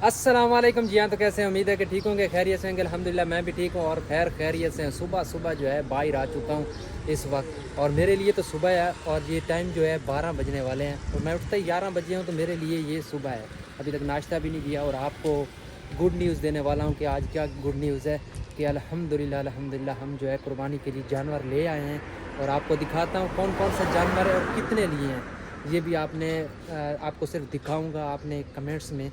अस्सलाम वालेकुम जी। हाँ, तो कैसे हैं? उम्मीद है कि ठीक होंगे, खैरियत से होंगे। अल्हम्दुलिल्लाह मैं भी ठीक हूँ और खैरियत से हैं। सुबह सुबह जो है बाहर आ चुका हूँ इस वक्त, और मेरे लिए तो सुबह है और ये टाइम जो है 12 बजने वाले हैं और मैं उठता ही 11 बजे हूँ, तो मेरे लिए ये सुबह है। अभी तक नाश्ता भी नहीं किया और आपको गुड न्यूज़ देने वाला हूँ कि आज क्या गुड न्यूज़ है कि अल्हम्दुलिल्लाह हम जो है कुर्बानी के लिए जानवर ले आए हैं, और आपको दिखाता हूँ कौन कौन से जानवर है और कितने लिए हैं। ये भी आपको सिर्फ दिखाऊंगा, आपने कमेंट्स में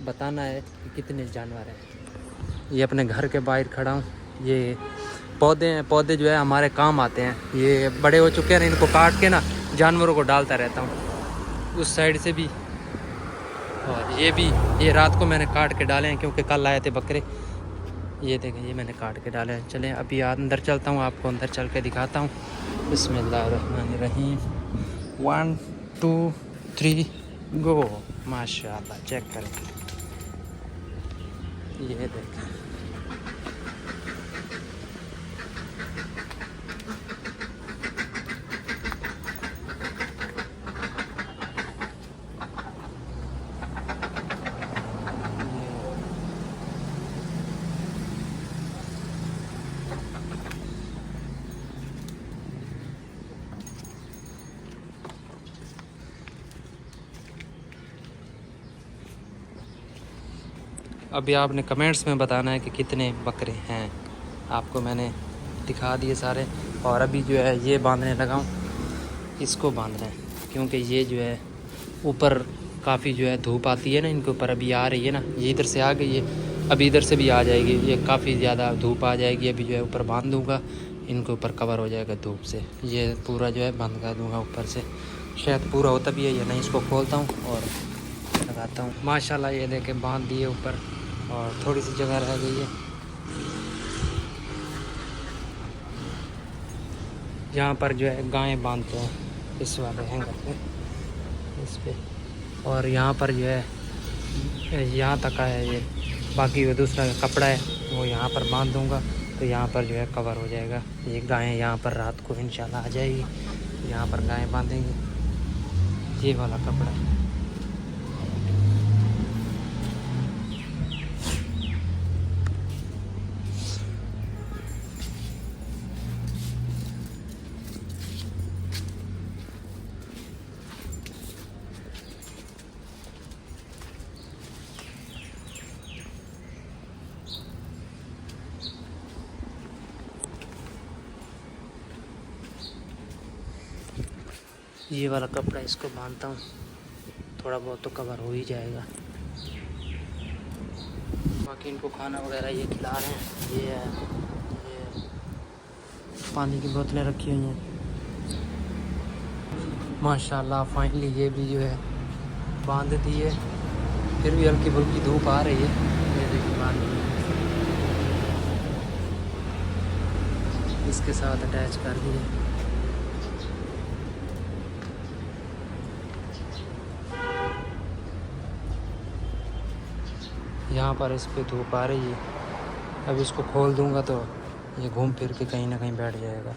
बताना है कि कितने जानवर हैं। ये अपने घर के बाहर खड़ा हूँ। ये पौधे हैं, पौधे जो है हमारे काम आते हैं। ये बड़े हो चुके हैं, इनको काट के ना जानवरों को डालता रहता हूँ उस साइड से भी। और ये रात को मैंने काट के डाले हैं क्योंकि कल आए थे बकरे। ये देखें, ये मैंने काट के डाले हैं। चलें अभी अंदर चलता हूँ, आपको अंदर चल के दिखाता हूँ। बिस्मिल्लाहिर्रहमानिर्रहीम। 1 2 3 गो। माशाल्लाह, चेक करें, ये देखें। अभी आपने कमेंट्स में बताना है कि कितने बकरे हैं। आपको मैंने दिखा दिए सारे, और अभी जो है ये बांधने लगा हूँ, इसको बांध रहे हैं क्योंकि ये जो है ऊपर काफ़ी जो है धूप आती है ना इनके ऊपर। अभी आ रही है ना, ये इधर से आ गई है, अभी इधर से भी आ जाएगी। ये काफ़ी ज़्यादा धूप आ जाएगी। अभी जो है ऊपर बांध दूँगा, इनके ऊपर कवर हो जाएगा धूप से। ये पूरा जो है बंद कर दूँगा ऊपर से, शायद पूरा होता भी है या नहीं। इसको खोलता हूँ और लगाता हूँ। माशाल्लाह, ये देखें बांध दिए ऊपर, और थोड़ी सी जगह रह गई है। यहाँ पर जो है गायें बांधते हैं इस वाले हैंगर पे, इस पे। और यहाँ पर जो है यहाँ तक है ये, बाकी वो दूसरा कपड़ा है वो यहाँ पर बांध दूँगा, तो यहाँ पर जो है कवर हो जाएगा। ये गायें यहाँ पर रात को इंशाल्लाह आ जाएगी, यहाँ पर गायें बांधेंगे। ये वाला कपड़ा है। ये वाला कपड़ा इसको बांधता हूँ, थोड़ा बहुत तो कवर हो ही जाएगा। बाकी इनको खाना वगैरह ये खिला रहे हैं। ये पानी की बोतलें रखी हुई हैं। माशाल्लाह फाइनली ये भी जो है बांध दी है। फिर भी हल्की फुल्की धूप आ रही है। ये देखिए बांध दी, इसके साथ अटैच कर दिए। यहाँ पर इस पे धूप आ रही है। अब इसको खोल दूँगा तो ये घूम फिर के कहीं ना कहीं बैठ जाएगा।